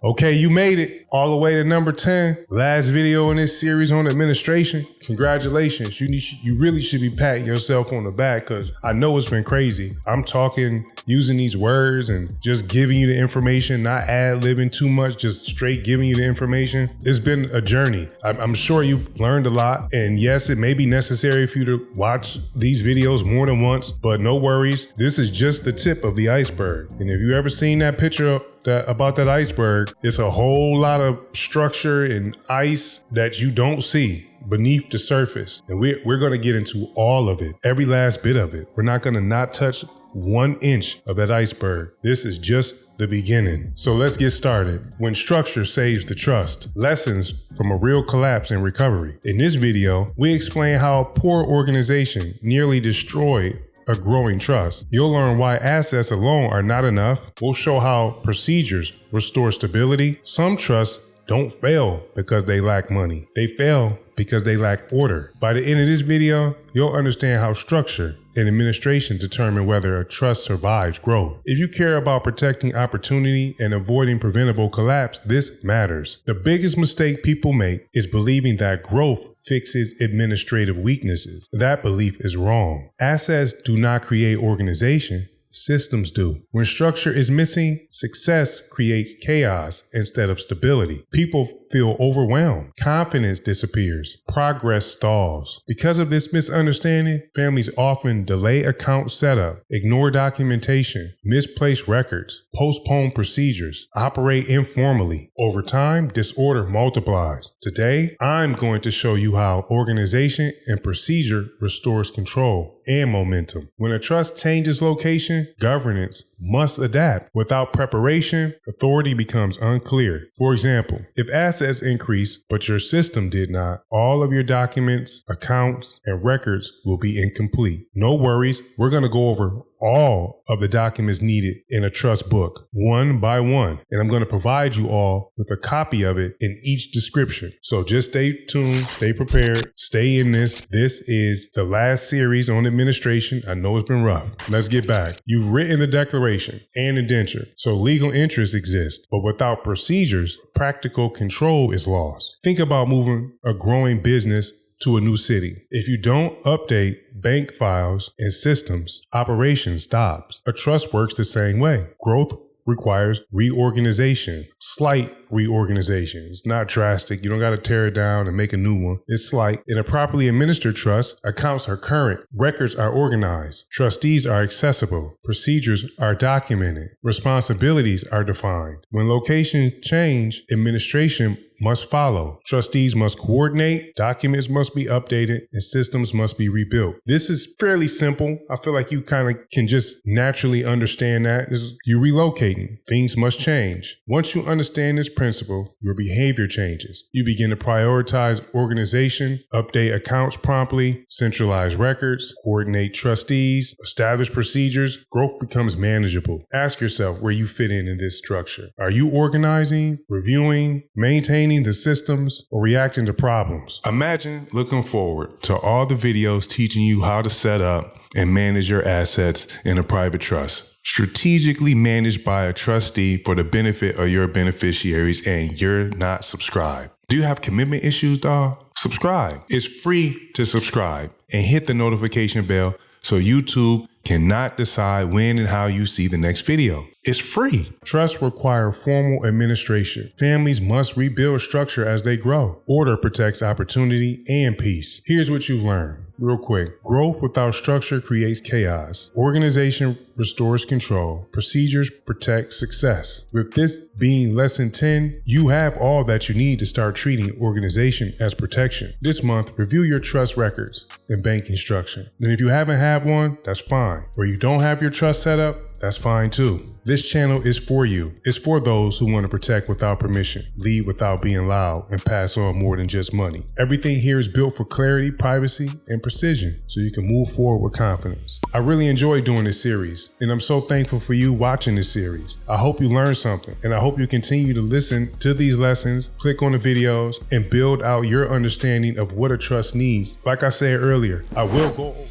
Okay, you made it all the way to number 10. Last video in this series on administration. Congratulations. You really should be patting yourself on the back because I know it's been crazy. I'm talking, using these words and just giving you the information, not ad-libbing too much, just straight giving you the information. It's been a journey. I'm sure you've learned a lot. And yes, it may be necessary for you to watch these videos more than once, but no worries. This is just the tip of the iceberg. And if you ever seen that picture about that iceberg, it's a whole lot of structure and ice that you don't see beneath the surface. And we're going to get into all of it, every last bit of it. We're not going to not touch 1 inch of that iceberg. This is just the beginning. So let's get started. When structure saves the trust, lessons from a real collapse and recovery. In this video, we explain how a poor organization nearly destroyed a growing trust. You'll learn why assets alone are not enough. We'll show how procedures restore stability. Some trusts don't fail because they lack money. They fail because they lack order. By the end of this video, you'll understand how structure and administration determine whether a trust survives growth. If you care about protecting opportunity and avoiding preventable collapse, this matters. The biggest mistake people make is believing that growth fixes administrative weaknesses. That belief is wrong. Assets do not create organization. Systems do. When structure is missing, success creates chaos instead of stability. People feel overwhelmed. Confidence disappears. Progress stalls. Because of this misunderstanding, families often delay account setup, ignore documentation, misplace records, postpone procedures, operate informally. Over time, disorder multiplies. Today, I'm going to show you how organization and procedure restores control and momentum. When a trust changes location, governance must adapt. Without preparation, authority becomes unclear. For example, if assets increase, but your system did not, all of your documents, accounts, and records will be incomplete. No worries, we're going to go over all of the documents needed in a trust book, one by one. And I'm going to provide you all with a copy of it in each description. So just stay tuned, stay prepared, stay in this. This is the last series on administration. I know it's been rough. Let's get back. You've written the declaration and indenture, so legal interests exist. But without procedures, practical control is lost. Think about moving a growing business to a new city. If you don't update bank files and systems, operation stops. A trust works the same way. Growth requires reorganization, slight reorganization. It's not drastic. You don't got to tear it down and make a new one. It's slight. In a properly administered trust, accounts are current, records are organized, trustees are accessible, procedures are documented, responsibilities are defined. When locations change, administration must follow. Trustees must coordinate, documents must be updated, and systems must be rebuilt. This is fairly simple. I feel like you kind of can just naturally understand that. You're relocating. Things must change. Once you understand this principle, your behavior changes. You begin to prioritize organization, update accounts promptly, centralize records, coordinate trustees, establish procedures. Growth becomes manageable. Ask yourself where you fit in this structure. Are you organizing, reviewing, maintaining the systems, or reacting to problems? Imagine looking forward to all the videos teaching you how to set up and manage your assets in a private trust, strategically managed by a trustee for the benefit of your beneficiaries, and you're not subscribed. Do you have commitment issues, dog? Subscribe. It's free to subscribe and hit the notification bell so YouTube cannot decide when and how you see the next video. It's free. Trusts require formal administration. Families must rebuild structure as they grow. Order protects opportunity and peace. Here's what you learn. Real quick. Growth without structure creates chaos. Organization restores control. Procedures protect success. With this being lesson 10, you have all that you need to start treating organization as protection. This month, review your trust records and banking structure. And if you haven't had one, that's fine. Where you don't have your trust set up, that's fine too. This channel is for you. It's for those who want to protect without permission, lead without being loud, and pass on more than just money. Everything here is built for clarity, privacy, and precision, so you can move forward with confidence. I really enjoy doing this series, and I'm so thankful for you watching this series. I hope you learned something, and I hope you continue to listen to these lessons, click on the videos, and build out your understanding of what a trust needs. Like I said earlier, I will go over